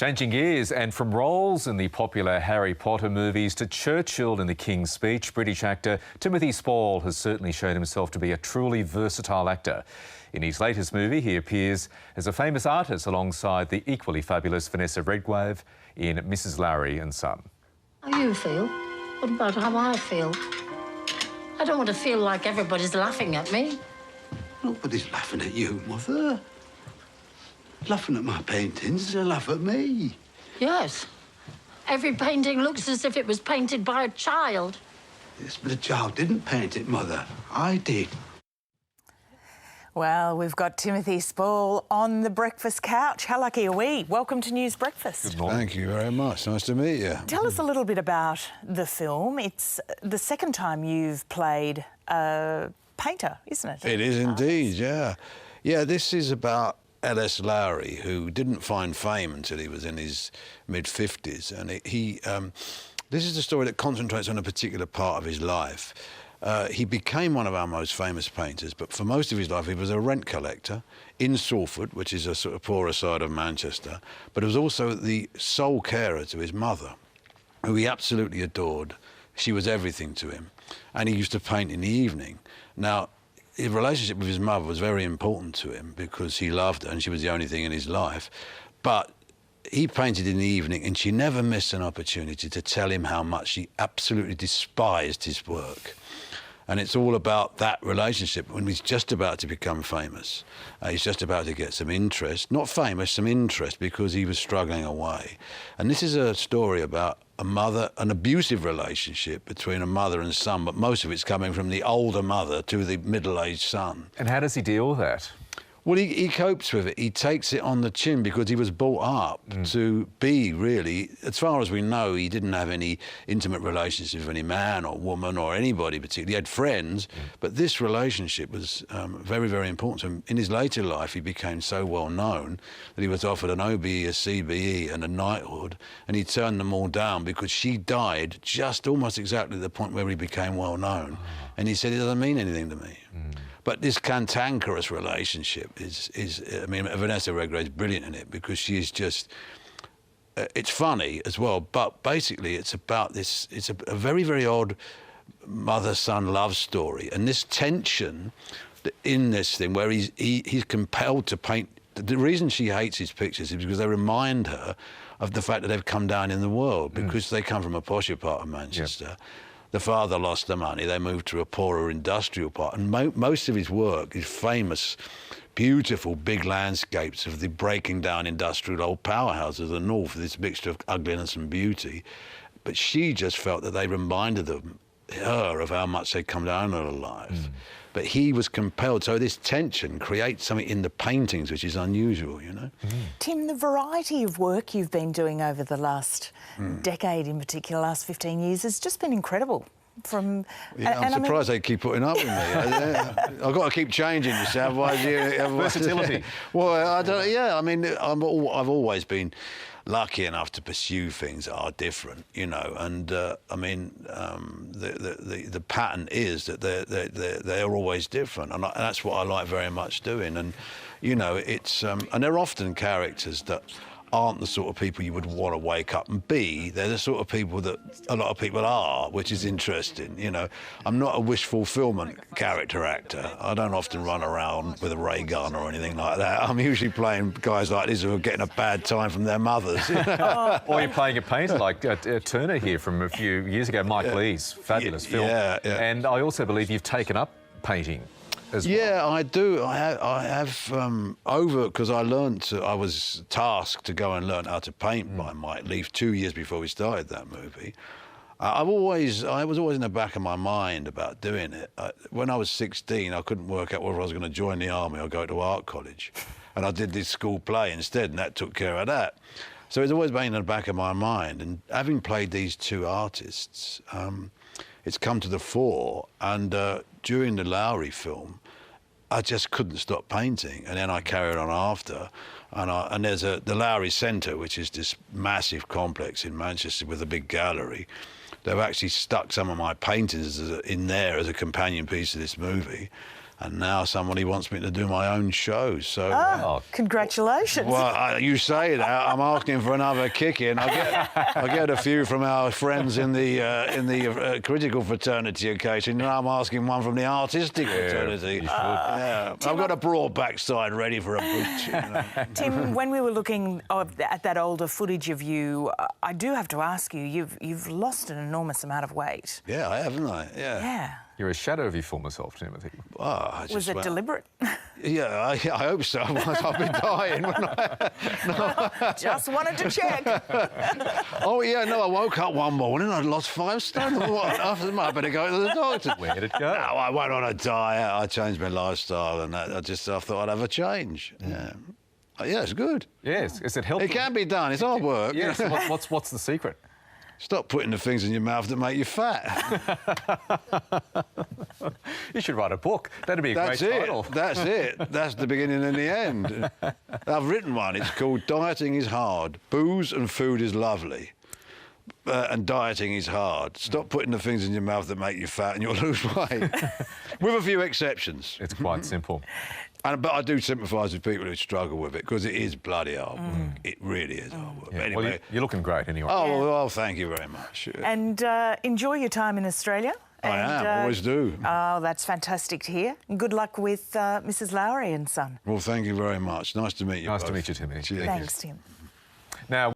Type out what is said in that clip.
Changing gears, and from roles in the popular Harry Potter movies to Churchill in The King's Speech, British actor Timothy Spall has certainly shown himself to be a truly versatile actor. In his latest movie, he appears as a famous artist alongside the equally fabulous Vanessa Redgrave in Mrs. Lowry and Son. How you feel? What about how I feel? I don't want to feel like everybody's laughing at me. Nobody's laughing at you, Mother. Laughing at my paintings, they laugh at me. Yes. Every painting looks as if it was painted by a child. Yes, but the child didn't paint it, Mother. I did. Well, we've got Timothy Spall on the breakfast couch. How lucky are we? Welcome to News Breakfast. Good morning. Thank you very much. Nice to meet you. Tell us a little bit about the film. It's the second time you've played a painter, isn't it? It is indeed, yeah. Yeah, this is about L.S. Lowry, who didn't find fame until he was in his mid-50s. And this is a story that concentrates on a particular part of his life. He became one of our most famous painters, but for most of his life he was a rent collector in Salford, which is a sort of poorer side of Manchester, but he was also the sole carer to his mother, who he absolutely adored. She was everything to him, and he used to paint in the evening. Now, his relationship with his mother was very important to him because he loved her and she was the only thing in his life, but he painted in the evening and she never missed an opportunity to tell him how much she absolutely despised his work. And it's all about that relationship when he's just about to become famous. He's just about to get some interest, not famous, some interest, because he was struggling away. And this is a story about a mother, an abusive relationship between a mother and son, but most of it's coming from the older mother to the middle-aged son. And how does he deal with that? Well, he copes with it. He takes it on the chin because he was brought up to be, really, as far as we know, he didn't have any intimate relationships with any man or woman or anybody particularly. He had friends, but this relationship was very, very important to him. In his later life, he became so well known that he was offered an OBE, a CBE and a knighthood, and he turned them all down because she died just almost exactly at the point where he became well known. And he said, it doesn't mean anything to me. But this cantankerous relationship is I mean, Vanessa Redgrave is brilliant in it because she's just, it's funny as well, but basically it's about this, it's a very, very odd mother-son love story. And this tension in this thing where he's compelled to paint, the reason she hates his pictures is because they remind her of the fact that they've come down in the world, because they come from a posher part of Manchester. Yep. The father lost the money, they moved to a poorer industrial part, and most of his work is famous, beautiful big landscapes of the breaking down industrial old powerhouses of the north, this mixture of ugliness and beauty. But she just felt that they reminded her of how much they'd come down in her life. But he was compelled, so this tension creates something in the paintings which is unusual, you know? Tim, the variety of work you've been doing over the last decade, in particular, last 15 years, has just been incredible. I'm surprised they keep putting up with me. I've got to keep changing this, otherwise... Versatility. Well, I don't... Yeah, I mean, I've always been lucky enough to pursue things that are different, you know, and I mean, the pattern is that they're always different, and that's what I like very much doing. And you know, it's and they're often characters that aren't the sort of people you would want to wake up and be. They're the sort of people that a lot of people are, which is interesting, you know. I'm not a wish fulfillment character actor. I don't often run around with a ray gun or anything like that. I'm usually playing guys like this who are getting a bad time from their mothers. Or you're playing a painter like Turner here from a few years ago, Mike Lee's fabulous film. Yeah. And I also believe you've taken up painting. Yeah, I do. I have because I was tasked to go and learn how to paint by Mike Leaf 2 years before we started that movie. I was always in the back of my mind about doing it. When I was 16, I couldn't work out whether I was going to join the army or go to art college. And I did this school play instead, and that took care of that. So it's always been in the back of my mind. And having played these two artists, it's come to the fore. And during the Lowry film, I just couldn't stop painting, and then I carried on after. And there's the Lowry Centre, which is this massive complex in Manchester with a big gallery. They've actually stuck some of my paintings in there as a companion piece to this movie. and now somebody wants me to do my own show. So, Oh, congratulations. well, you say that. I'm asking for another kick in. I get a few from our friends in the critical fraternity occasionally, and I'm asking one from the artistic fraternity. I've got a broad backside ready for a boot. You know. Tim, when we were looking at that older footage of you, I do have to ask you, you've lost an enormous amount of weight. Yeah, I haven't I? Yeah. Yeah. You're a shadow of your former self, Timothy. Oh, I just Was it went- deliberate? Yeah, I hope so. Otherwise I'll be dying, wouldn't I? Just wanted to check. Oh, yeah, no, I woke up one morning and I'd lost 5 stone. What? I better go to the doctor. Where did it go? No, I went on a diet. I changed my lifestyle and that. I thought I'd have a change. Yeah. Yeah, it's good. Yes. Is it helpful? It can be done. It's hard work. Yes. What's the secret? Stop putting the things in your mouth that make you fat. You should write a book. That'd be a That's great it. title. That's it. That's the beginning and the end. I've written one. It's called Dieting is Hard. Booze and food is lovely. And dieting is hard. Stop putting the things in your mouth that make you fat and you'll lose weight. With a few exceptions. It's quite simple. But I do sympathise with people who struggle with it because it is bloody hard work. It really is hard work. Yeah. Anyway. Well, you're looking great anyway. Oh, well, thank you very much. And enjoy your time in Australia. I am, always do. Oh, that's fantastic to hear. And good luck with Mrs. Lowry and son. Well, thank you very much. Nice to meet you Nice to both. meet you, Timmy. Cheers. Thanks, Tim. Now.